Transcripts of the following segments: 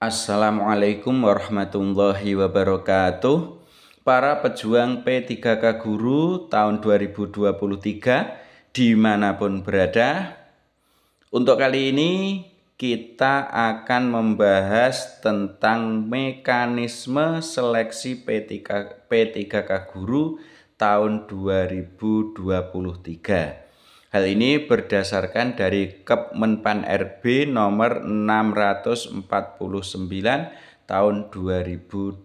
Assalamualaikum warahmatullahi wabarakatuh. Para pejuang P3K Guru tahun 2023 dimanapun berada. Untuk kali ini kita akan membahas tentang mekanisme seleksi P3K Guru tahun 2023. Hal ini berdasarkan dari Kemenpan RB nomor 649 tahun 2023.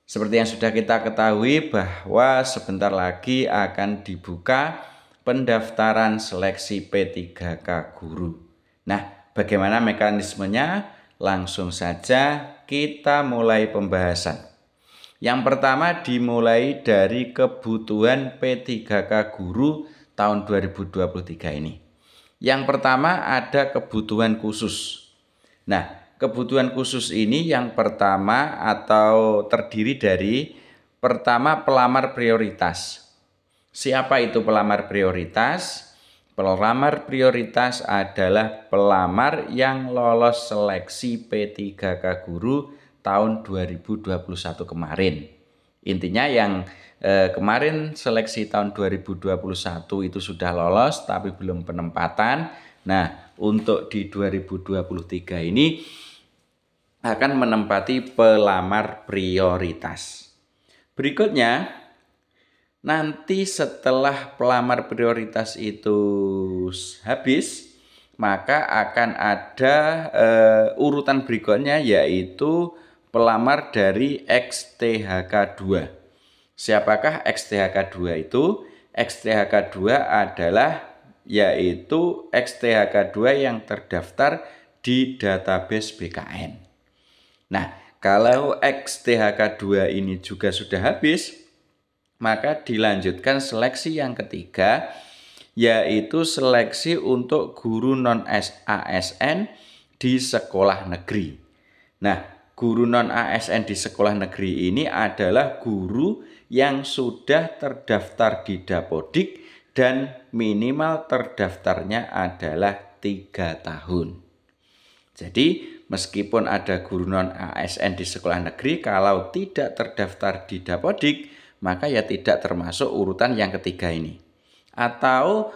Seperti yang sudah kita ketahui bahwa sebentar lagi akan dibuka pendaftaran seleksi P3K Guru. Nah, bagaimana mekanismenya? Langsung saja kita mulai pembahasan. Yang pertama dimulai dari kebutuhan P3K Guru tahun 2023 ini. Yang pertama ada kebutuhan khusus. Nah, kebutuhan khusus ini yang pertama atau terdiri dari pertama pelamar prioritas. Siapa itu pelamar prioritas? Pelamar prioritas adalah pelamar yang lolos seleksi P3K Guru tahun 2021 kemarin. Intinya yang kemarin seleksi tahun 2021 itu sudah lolos tapi belum penempatan. Nah, untuk di 2023 ini akan menempati pelamar prioritas. Berikutnya, nanti setelah pelamar prioritas itu habis, maka akan ada urutan berikutnya yaitu pelamar dari XTHK2. Siapakah XTHK2 itu? XTHK2 adalah yaitu XTHK2 yang terdaftar di database BKN. Nah, kalau XTHK2 ini juga sudah habis, maka dilanjutkan seleksi yang ketiga, yaitu seleksi untuk guru non-ASN di sekolah negeri. Nah, guru non-ASN di sekolah negeri ini adalah guru yang sudah terdaftar di Dapodik dan minimal terdaftarnya adalah 3 tahun. Jadi, meskipun ada guru non-ASN di sekolah negeri, kalau tidak terdaftar di Dapodik, maka ya tidak termasuk urutan yang ketiga ini. Atau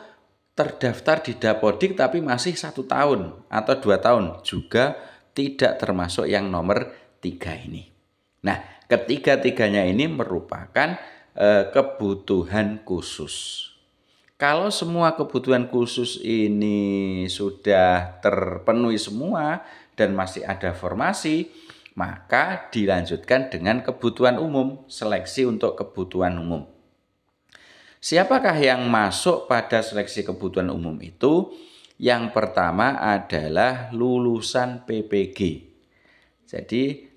terdaftar di Dapodik tapi masih 1 tahun atau 2 tahun juga tidak termasuk yang nomor 3 ini. Nah, ketiga-tiganya ini merupakan kebutuhan khusus. Kalau semua kebutuhan khusus ini sudah terpenuhi semua dan masih ada formasi, maka dilanjutkan dengan kebutuhan umum, seleksi untuk kebutuhan umum. Siapakah yang masuk pada seleksi kebutuhan umum itu? Yang pertama adalah lulusan PPG. Jadi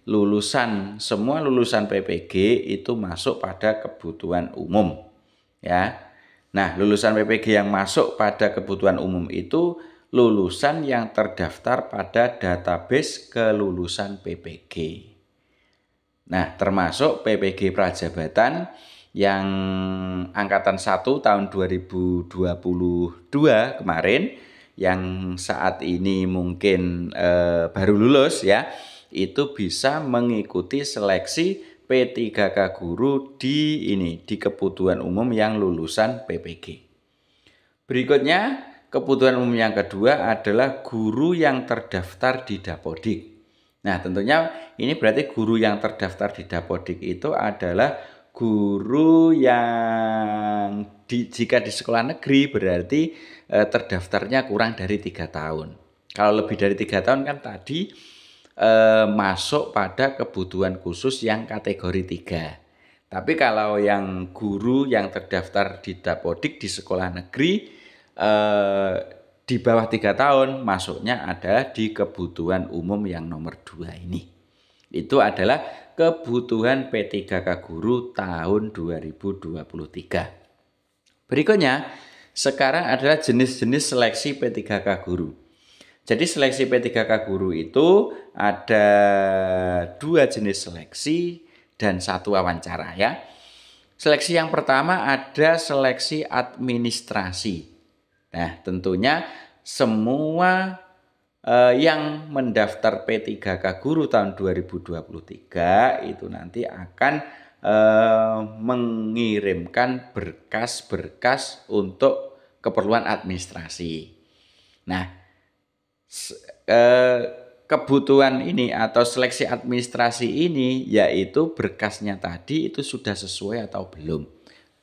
semua lulusan PPG itu masuk pada kebutuhan umum. Ya. Nah, lulusan PPG yang masuk pada kebutuhan umum itu lulusan yang terdaftar pada database kelulusan PPG. Nah, termasuk PPG Prajabatan yang angkatan 1 tahun 2022 kemarin yang saat ini mungkin baru lulus ya, itu bisa mengikuti seleksi P3K Guru di kebutuhan umum yang lulusan PPG. Berikutnya, kebutuhan umum yang kedua adalah guru yang terdaftar di Dapodik. Nah, tentunya ini berarti guru yang terdaftar di Dapodik itu adalah guru yang jika di sekolah negeri berarti terdaftarnya kurang dari 3 tahun. Kalau lebih dari 3 tahun kan tadi masuk pada kebutuhan khusus yang kategori 3. Tapi kalau yang guru yang terdaftar di Dapodik di sekolah negeri di bawah 3 tahun masuknya adalah di kebutuhan umum yang nomor 2 ini. Itu adalah kebutuhan P3K Guru tahun 2023. Berikutnya, sekarang adalah jenis-jenis seleksi P3K Guru. Jadi seleksi P3K Guru itu ada 2 jenis seleksi dan 1 wawancara ya. Seleksi yang pertama ada seleksi administrasi. Nah, tentunya semua yang mendaftar P3K Guru tahun 2023 itu nanti akan mengirimkan berkas-berkas untuk keperluan administrasi. Nah, kebutuhan ini atau seleksi administrasi ini yaitu berkasnya tadi itu sudah sesuai atau belum.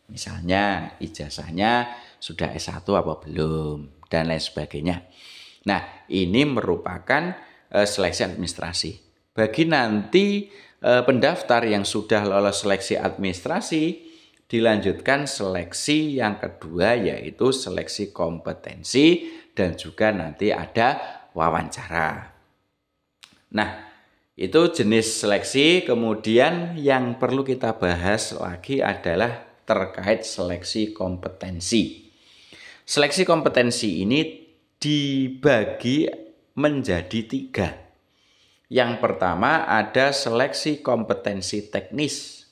Misalnya ijazahnya sudah S1 apa belum dan lain sebagainya. Nah, ini merupakan seleksi administrasi. Bagi nanti pendaftar yang sudah lolos seleksi administrasi, dilanjutkan seleksi yang kedua yaitu seleksi kompetensi dan juga nanti ada wawancara. Nah, itu jenis seleksi. Kemudian yang perlu kita bahas lagi adalah terkait seleksi kompetensi. Seleksi kompetensi ini dibagi menjadi 3. Yang pertama ada seleksi kompetensi teknis.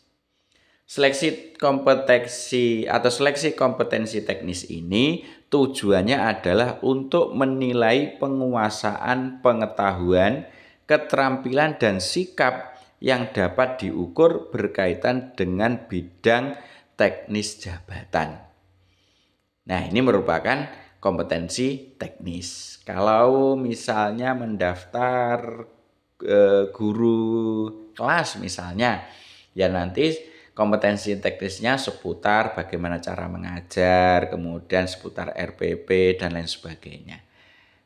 Seleksi kompetensi atau seleksi kompetensi teknis ini tujuannya adalah untuk menilai penguasaan pengetahuan, keterampilan dan sikap yang dapat diukur berkaitan dengan bidang teknis jabatan. Nah, ini merupakan kompetensi teknis. Kalau misalnya mendaftar guru kelas misalnya, ya nanti kompetensi teknisnya seputar bagaimana cara mengajar, kemudian seputar RPP dan lain sebagainya.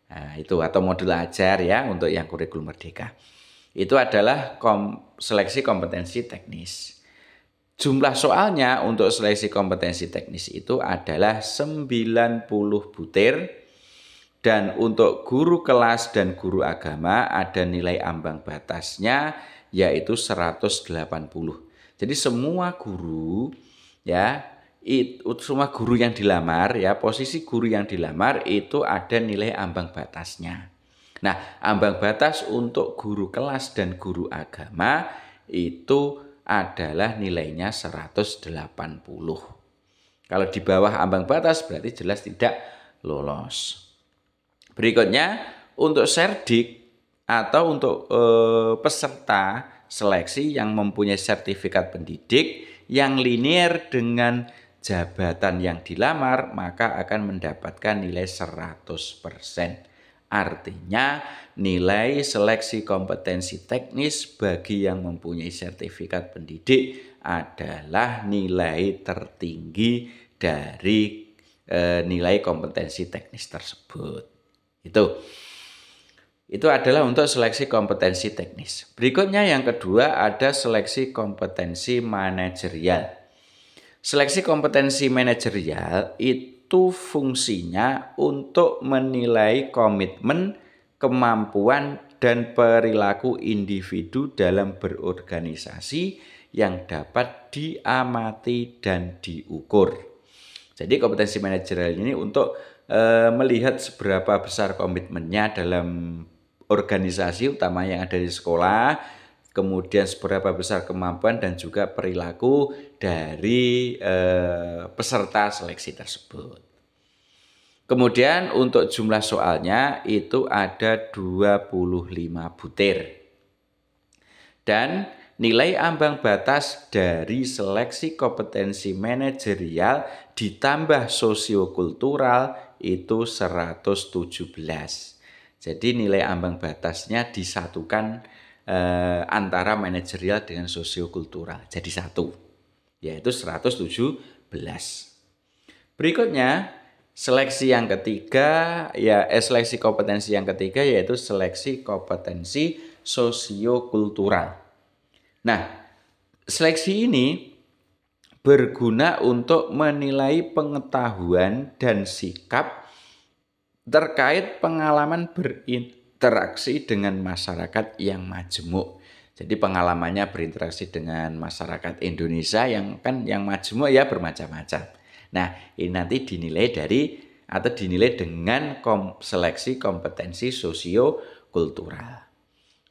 Nah, itu atau modul ajar ya untuk yang kurikulum merdeka. Itu adalah seleksi kompetensi teknis. Jumlah soalnya untuk seleksi kompetensi teknis itu adalah 90 butir. Dan untuk guru kelas dan guru agama ada nilai ambang batasnya yaitu 180. Jadi semua guru ya, semua guru yang dilamar ya, posisi guru yang dilamar itu ada nilai ambang batasnya. Nah, ambang batas untuk guru kelas dan guru agama itu adalah nilainya 180. Kalau di bawah ambang batas berarti jelas tidak lolos. Berikutnya untuk serdik atau untuk peserta seleksi yang mempunyai sertifikat pendidik yang linier dengan jabatan yang dilamar maka akan mendapatkan nilai 100%. Artinya nilai seleksi kompetensi teknis bagi yang mempunyai sertifikat pendidik adalah nilai tertinggi dari nilai kompetensi teknis tersebut. Itu adalah untuk seleksi kompetensi teknis. Berikutnya yang kedua ada seleksi kompetensi manajerial. Seleksi kompetensi manajerial itu fungsinya untuk menilai komitmen, kemampuan, dan perilaku individu dalam berorganisasi yang dapat diamati dan diukur. Jadi kompetensi manajerial ini untuk melihat seberapa besar komitmennya dalam organisasi utama yang ada di sekolah, kemudian seberapa besar kemampuan dan juga perilaku dari peserta seleksi tersebut. Kemudian untuk jumlah soalnya itu ada 25 butir. Dan nilai ambang batas dari seleksi kompetensi manajerial ditambah sosiokultural itu 117. Jadi nilai ambang batasnya disatukan antara manajerial dengan sosiokultural jadi satu, yaitu 117. Berikutnya seleksi yang ketiga seleksi kompetensi yang ketiga yaitu seleksi kompetensi sosiokultural. Nah, seleksi ini berguna untuk menilai pengetahuan dan sikap terkait pengalaman berinteraksi dengan masyarakat yang majemuk. Jadi pengalamannya berinteraksi dengan masyarakat Indonesia yang majemuk ya bermacam-macam. Nah, ini nanti dinilai dengan seleksi kompetensi sosiokultural.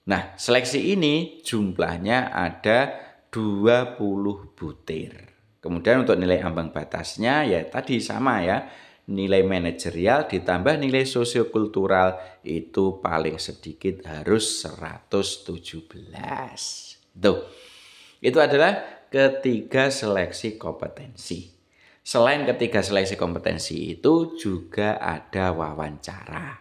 Nah, seleksi ini jumlahnya ada 20 butir. Kemudian untuk nilai ambang batasnya ya tadi sama ya, nilai manajerial ditambah nilai sosiokultural itu paling sedikit harus 117. Tuh. Itu adalah ketiga seleksi kompetensi. Selain ketiga seleksi kompetensi itu juga ada wawancara.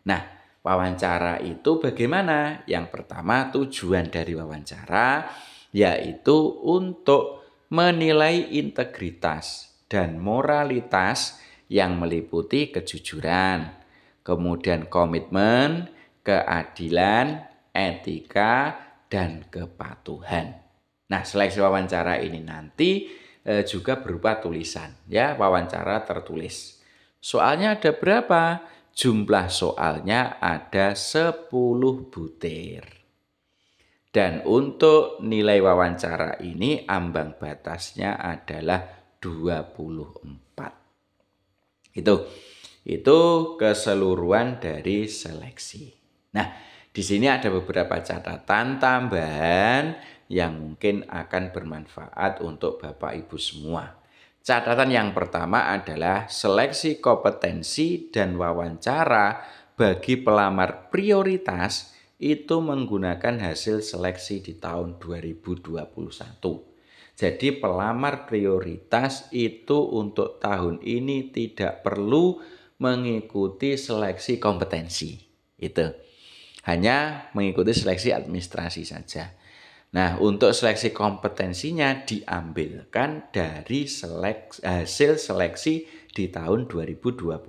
Nah, wawancara itu bagaimana? Yang pertama, tujuan dari wawancara yaitu untuk menilai integritas dan moralitas yang meliputi kejujuran, kemudian komitmen, keadilan, etika, dan kepatuhan. Nah, seleksi wawancara ini nanti juga berupa tulisan, ya, wawancara tertulis. Soalnya ada berapa? Jumlah soalnya ada 10 butir. Dan untuk nilai wawancara ini ambang batasnya adalah 24. Itu keseluruhan dari seleksi. Nah, di sini ada beberapa catatan tambahan yang mungkin akan bermanfaat untuk Bapak Ibu semua. Catatan yang pertama adalah seleksi kompetensi dan wawancara bagi pelamar prioritas itu menggunakan hasil seleksi di tahun 2021. Jadi pelamar prioritas itu untuk tahun ini tidak perlu mengikuti seleksi kompetensi. Itu hanya mengikuti seleksi administrasi saja. Nah, untuk seleksi kompetensinya diambilkan dari hasil seleksi di tahun 2021.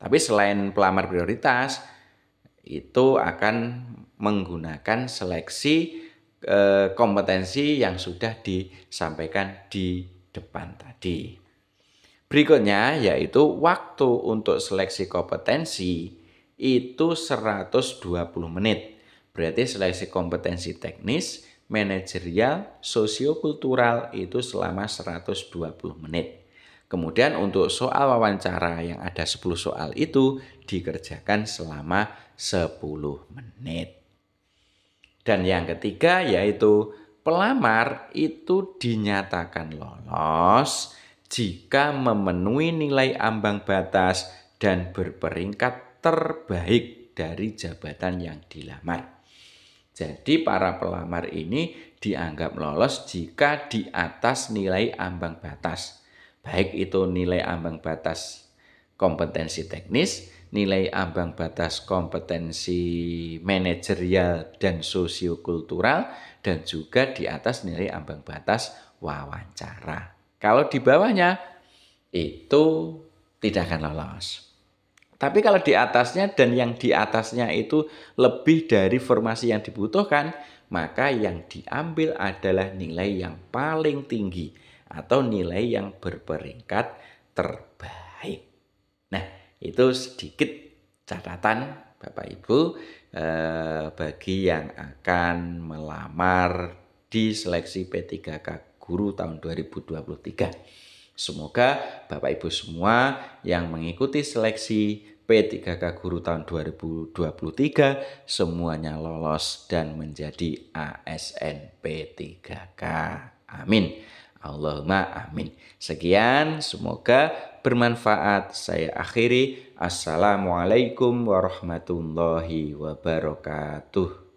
Tapi selain pelamar prioritas, itu akan menggunakan seleksi kompetensi yang sudah disampaikan di depan tadi. Berikutnya yaitu waktu untuk seleksi kompetensi itu 120 menit. Berarti seleksi kompetensi teknis, manajerial, sosiokultural itu selama 120 menit. Kemudian untuk soal wawancara yang ada 10 soal itu dikerjakan selama 10 menit. Dan yang ketiga yaitu pelamar itu dinyatakan lolos jika memenuhi nilai ambang batas dan berperingkat terbaik dari jabatan yang dilamar. Jadi para pelamar ini dianggap lolos jika di atas nilai ambang batas. Baik itu nilai ambang batas kompetensi teknis, nilai ambang batas kompetensi manajerial dan sosiokultural, dan juga di atas nilai ambang batas wawancara. Kalau di bawahnya itu tidak akan lolos. Tapi kalau di atasnya dan yang di atasnya itu lebih dari formasi yang dibutuhkan, maka yang diambil adalah nilai yang paling tinggi atau nilai yang berperingkat terbaik. Nah, itu sedikit catatan Bapak Ibu bagi yang akan melamar di seleksi P3K Guru tahun 2023. Semoga Bapak Ibu semua yang mengikuti seleksi P3K Guru tahun 2023 semuanya lolos dan menjadi ASN P3K. Amin. Allahumma amin. Sekian, semoga bermanfaat. Saya akhiri. Assalamualaikum warahmatullahi wabarakatuh.